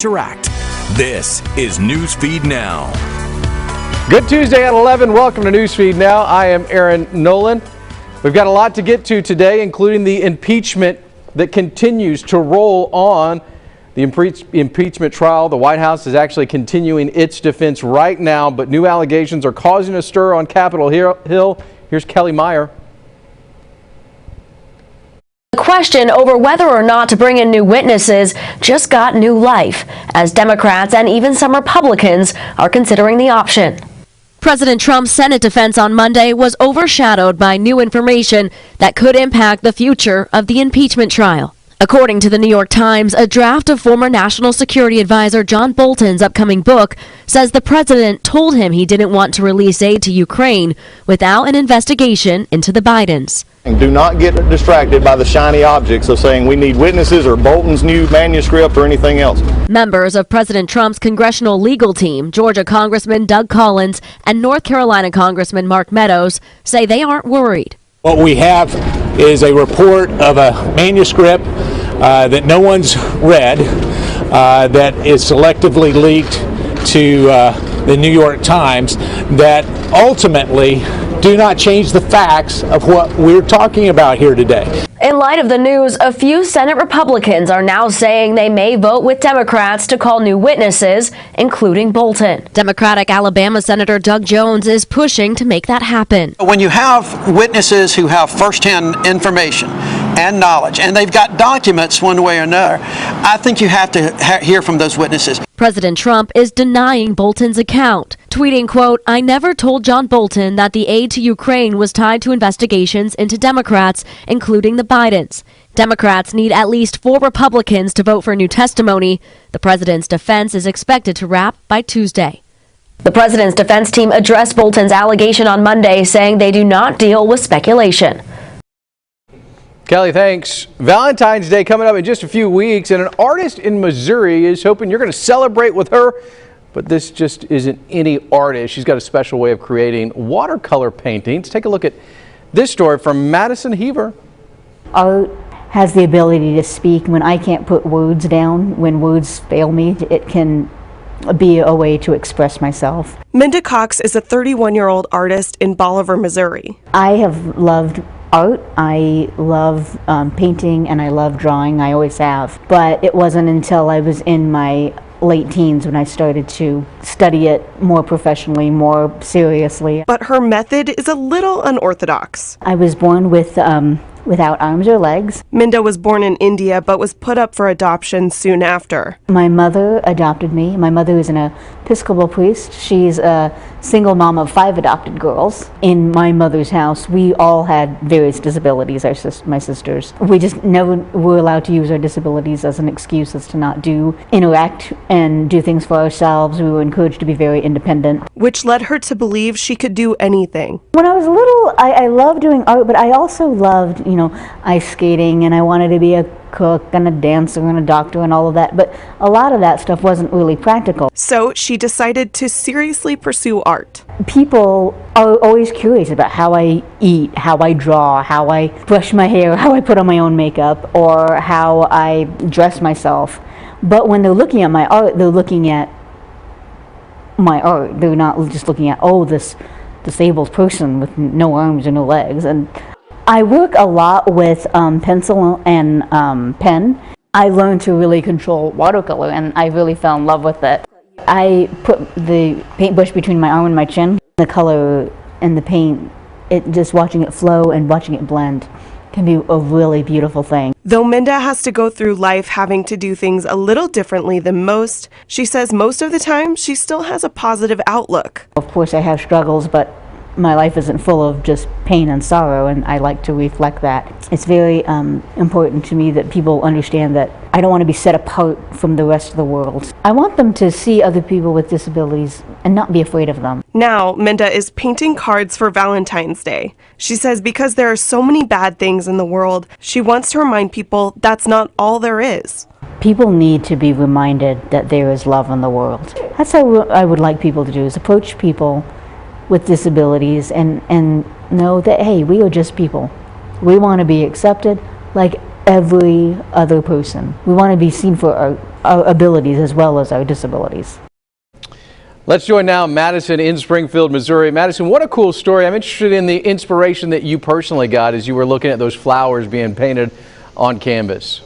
Interact. This is Newsfeed Now. Good Tuesday at 11. Welcome to Newsfeed Now. I am Aaron Nolan. We've got a lot to get to today, including the impeachment that continues to roll on. The impeachment trial, the White House is actually continuing its defense right now, but new allegations are causing a stir on Capitol Hill. Here's Kelly Meyer. The question over whether or not to bring in new witnesses just got new life, as Democrats and even some Republicans are considering the option. President Trump's Senate defense on Monday was overshadowed by new information that could impact the future of the impeachment trial. According to the New York Times, a draft of former National Security Advisor John Bolton's upcoming book says the president told him he didn't want to release aid to Ukraine without an investigation into the Bidens. Do not get distracted by the shiny objects of saying we need witnesses or Bolton's new manuscript or anything else. Members of President Trump's congressional legal team, Georgia Congressman Doug Collins and North Carolina Congressman Mark Meadows, say they aren't worried. What we have is a report of a manuscript that no one's read, that is selectively leaked to the New York Times, that ultimately do not change the facts of what we're talking about here today. In light of the news, a few Senate Republicans are now saying they may vote with Democrats to call new witnesses, including Bolton. Democratic Alabama Senator Doug Jones is pushing to make that happen. When you have witnesses who have firsthand information and knowledge, and they've got documents one way or another, I think you have to hear from those witnesses. President Trump is denying Bolton's account, tweeting, quote, "I never told John Bolton that the aid to Ukraine was tied to investigations into Democrats, including the Bidens. Democrats need at least 4 Republicans to vote for new testimony. The president's defense is expected to wrap by Tuesday." The president's defense team addressed Bolton's allegation on Monday, saying they do not deal with speculation. Kelly, thanks. Valentine's Day coming up in just a few weeks, and an artist in Missouri is hoping you're going to celebrate with her. But this just isn't any artist. She's got a special way of creating watercolor paintings. Take a look at this story from Madison Heaver. Art has the ability to speak. When I can't put words down, when words fail me, it can be a way to express myself. Minda Cox is a 31-year-old artist in Bolivar, Missouri. I have loved art. I love painting and I love drawing. I always have. But it wasn't until I was in my late teens when I started to study it more professionally, more seriously. But her method is a little unorthodox. I was born without arms or legs. Minda was born in India but was put up for adoption soon after. My mother adopted me. My mother is an Episcopal priest. She's a single mom of 5 adopted girls. In my mother's house, we all had various disabilities, my sisters. We just never were allowed to use our disabilities as an excuse as to not interact and do things for ourselves. We were encouraged to be very independent. Which led her to believe she could do anything. When I was little, I loved doing art, but I also loved, ice skating, and I wanted to be a cook and a dancer and a doctor and all of that, but a lot of that stuff wasn't really practical. So she decided to seriously pursue art. People are always curious about how I eat, how I draw, how I brush my hair, how I put on my own makeup, or how I dress myself. But when they're looking at my art, they're looking at my art. They're not just looking at, oh, this disabled person with no arms or no legs. And I work a lot with pencil and pen. I learned to really control watercolor, and I really fell in love with it. I put the paintbrush between my arm and my chin. The color and the paint, just watching it flow and watching it blend can be a really beautiful thing. Though Minda has to go through life having to do things a little differently than most, she says most of the time she still has a positive outlook. Of course I have struggles, but my life isn't full of just pain and sorrow, and I like to reflect that. It's very important to me that people understand that I don't want to be set apart from the rest of the world. I want them to see other people with disabilities and not be afraid of them. Now, Minda is painting cards for Valentine's Day. She says because there are so many bad things in the world, she wants to remind people that's not all there is. People need to be reminded that there is love in the world. That's how I would like people to do, is approach people with disabilities and know that, hey, we are just people. We want to be accepted like every other person. We want to be seen for abilities as well as our disabilities. Let's join now Madison in Springfield, Missouri. Madison, what a cool story. I'm interested in the inspiration that you personally got as you were looking at those flowers being painted on canvas.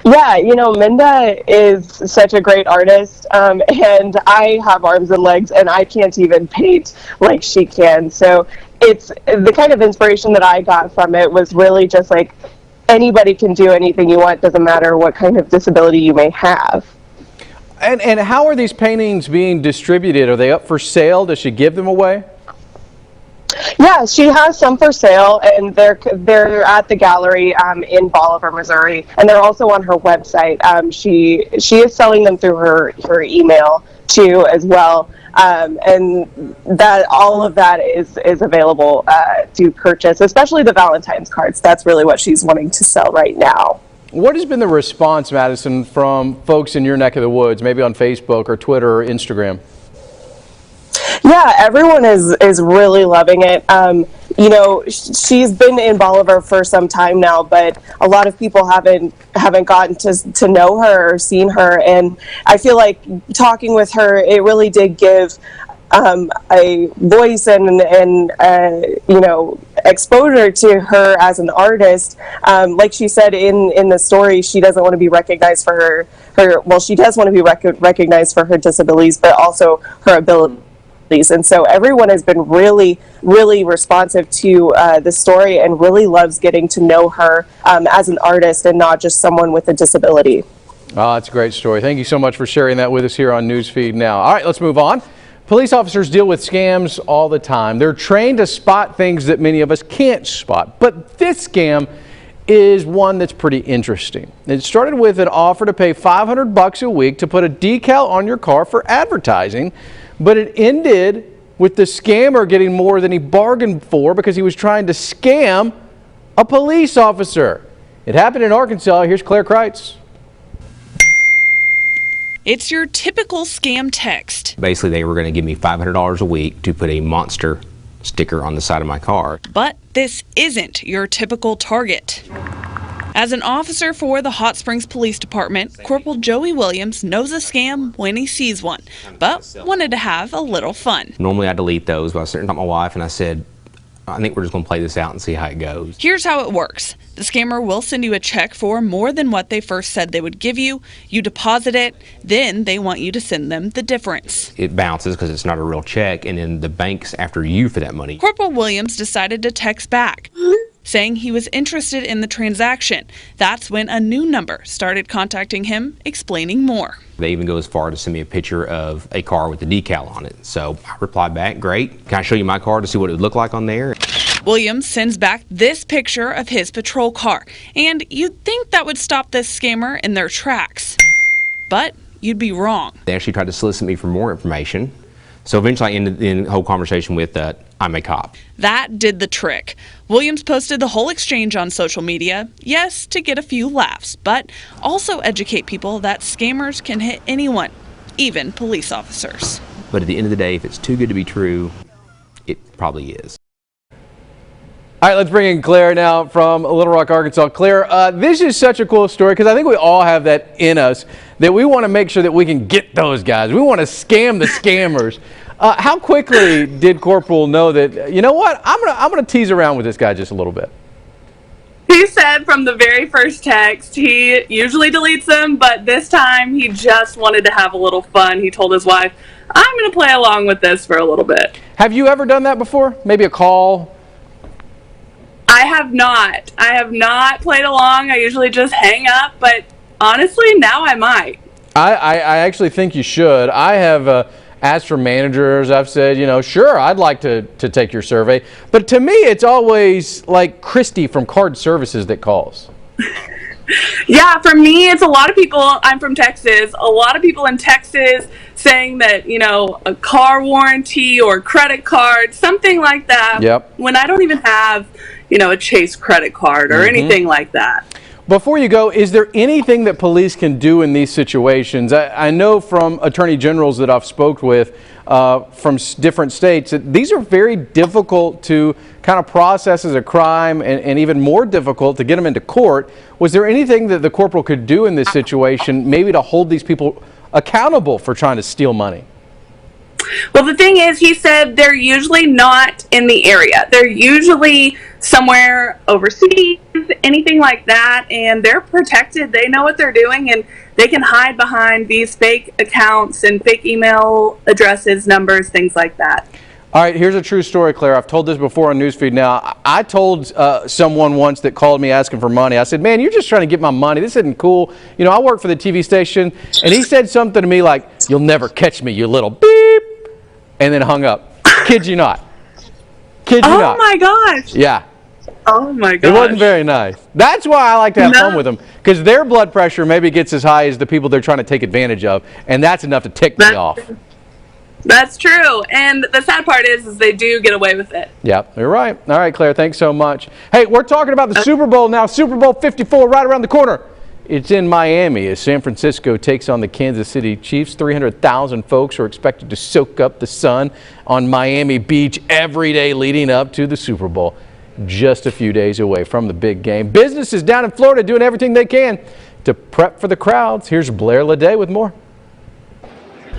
Yeah, you know, Minda is such a great artist, and I have arms and legs, and I can't even paint like she can. So it's the kind of inspiration that I got from it was really just like anybody can do anything you want, doesn't matter what kind of disability you may have. And how are these paintings being distributed? Are they up for sale? Does she give them away? Yeah, she has some for sale, and they're at the gallery in Bolivar, Missouri, and they're also on her website. She is selling them through her email too as well, and that all of that is available to purchase, especially the Valentine's cards. That's really what she's wanting to sell right now. What has been the response, Madison, from folks in your neck of the woods, maybe on Facebook or Twitter or Instagram? Yeah, everyone is really loving it. You know, she's been in Bolivar for some time now, but a lot of people haven't gotten to know her or seen her, and I feel like talking with her, it really did give a voice and you know, exposure to her as an artist. Like she said in the story, she doesn't want to be recognized for her well, she does want to be recognized for her disabilities, but also her abilities. And so everyone has been really, really responsive to the story and really loves getting to know her as an artist and not just someone with a disability. Oh, that's a great story. Thank you so much for sharing that with us here on Newsfeed Now. All right, let's move on. Police officers deal with scams all the time. They're trained to spot things that many of us can't spot. But this scam is one that's pretty interesting. It started with an offer to pay $500 a week to put a decal on your car for advertising, but it ended with the scammer getting more than he bargained for because he was trying to scam a police officer. It happened in Arkansas. Here's Claire Kreitz. It's your typical scam text. Basically, they were going to give me $500 a week to put a monster sticker on the side of my car. But this isn't your typical target. As an officer for the Hot Springs Police Department, Corporal Joey Williams knows a scam when he sees one, but wanted to have a little fun. Normally I delete those, but I was sitting with my wife and I said, I think we're just going to play this out and see how it goes. Here's how it works. The scammer will send you a check for more than what they first said they would give you. You deposit it, then they want you to send them the difference. It bounces because it's not a real check, and then the bank's after you for that money. Corporal Williams decided to text back, saying he was interested in the transaction. That's when a new number started contacting him, explaining more. They even go as far to send me a picture of a car with the decal on it. So I replied back, great. Can I show you my car to see what it would look like on there? Williams sends back this picture of his patrol car, and you'd think that would stop this scammer in their tracks. But you'd be wrong. They actually tried to solicit me for more information. So eventually I ended the whole conversation with, I'm a cop. That did the trick. Williams posted the whole exchange on social media, yes, to get a few laughs, but also educate people that scammers can hit anyone, even police officers. But at the end of the day, if it's too good to be true, it probably is. All right, let's bring in Claire now from Little Rock, Arkansas. Claire, this is such a cool story because I think we all have that in us, that we want to make sure that we can get those guys. We want to scam the scammers. How quickly did Corporal know that, you know what, I'm gonna tease around with this guy just a little bit? He said from the very first text, he usually deletes them, but this time he just wanted to have a little fun. He told his wife, I'm going to play along with this for a little bit. Have you ever done that before? Maybe a call? I have not. I have not played along. I usually just hang up, but honestly, now I might. I actually think you should. I have asked for managers. I've said, you know, sure, I'd like to take your survey. But to me, it's always like Christy from Card Services that calls. Yeah, for me, it's a lot of people. I'm from Texas. A lot of people in Texas saying that, you know, a car warranty or credit card, something like that. Yep. When I don't even have, you know, a Chase credit card or anything like that. Before you go, is there anything that police can do in these situations? I know from attorney generals that I've spoke with from different states that these are very difficult to kind of process as a crime and even more difficult to get them into court. Was there anything that the corporal could do in this situation, maybe to hold these people accountable for trying to steal money? Well, the thing is, he said they're usually not in the area. They're usually somewhere overseas, anything like that, and they're protected. They know what they're doing, and they can hide behind these fake accounts and fake email addresses, numbers, things like that. All right, here's a true story, Claire. I've told this before on Newsfeed Now. I told someone once that called me asking for money. I said, man, you're just trying to get my money. This isn't cool. You know, I work for the TV station, and he said something to me like, you'll never catch me, you little beep, and then hung up. Kid you not. Kid you not. Oh, my gosh. Yeah. Oh, my gosh. It wasn't very nice. That's why I like to have fun with them, because their blood pressure maybe gets as high as the people they're trying to take advantage of, and that's enough to tick me off. That's true. And the sad part is they do get away with it. Yep, you're right. All right, Claire, thanks so much. Hey, we're talking about the Super Bowl now. Super Bowl 54 right around the corner. It's in Miami as San Francisco takes on the Kansas City Chiefs. 300,000 folks are expected to soak up the sun on Miami Beach every day leading up to the Super Bowl. Just a few days away from the big game. Businesses down in Florida doing everything they can to prep for the crowds. Here's Blair Leday with more.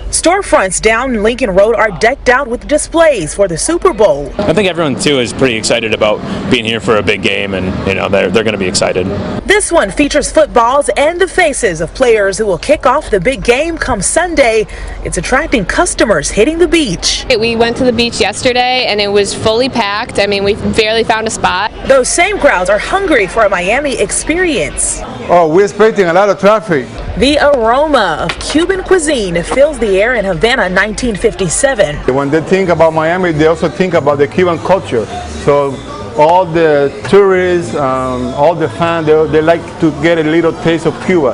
Storefronts down Lincoln Road are decked out with displays for the Super Bowl. I think everyone too is pretty excited about being here for a big game, and you know they're going to be excited. This one features footballs and the faces of players who will kick off the big game come Sunday. It's attracting customers hitting the beach. We went to the beach yesterday and it was fully packed. I mean, we barely found a spot. Those same crowds are hungry for a Miami experience. Oh, we're expecting a lot of traffic. The aroma of Cuban cuisine fills the air in Havana 1957. When they think about Miami, they also think about the Cuban culture. So all the tourists, all the fans, they like to get a little taste of Cuba.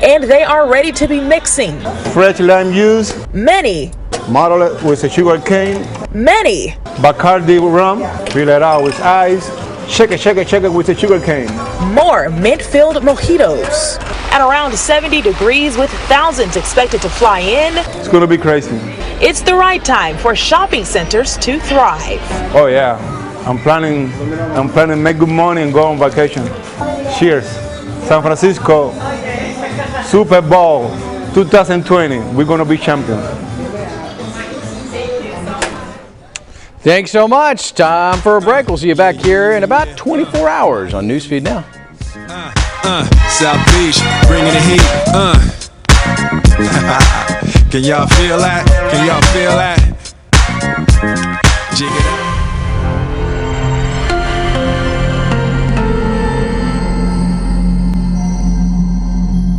And they are ready to be mixing. Fresh lime juice. Many. Model it with a sugar cane. Many. Bacardi rum. Fill it out with ice. Shake it with a sugar cane. More mint-filled mojitos. At around 70 degrees with thousands expected to fly in. It's going to be crazy. It's the right time for shopping centers to thrive. Oh yeah, I'm planning to make good money and go on vacation. Cheers. San Francisco, Super Bowl 2020. We're going to be champions. Thanks so much. Time for a break. We'll see you back here in about 24 hours on Newsfeed Now. South Beach, bringing the heat. Can y'all feel that? Can y'all feel that? Jig it up.